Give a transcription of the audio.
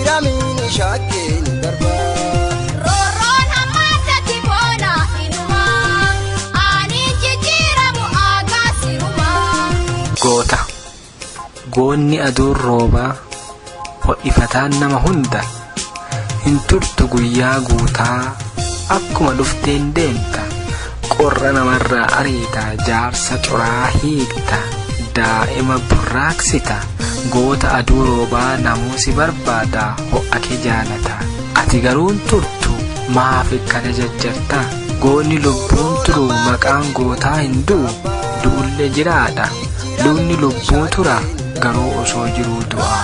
jijjiiramiin shakkeen darba. Rooroon hammaatatti boona hinumaa ani jijjiiramu agaasirumaa. Goota goonni aduun roobaa ho'ifataan nama hunda hin turtu guyyaa guutaa akkuma dhufteen deemta qorra namarraa ariita jaarsa coraa hiikta daa'ima burraaqsita goota aduu roobaa namuusi barbaada ho'a kee jaalata ati garuun turtu maaf akkana jajjarta goonni lubbuun turu maqaan gootaa hin du'u du'ullee jiraadha lubni lubbuu tura garuu osoo jiruu du'a.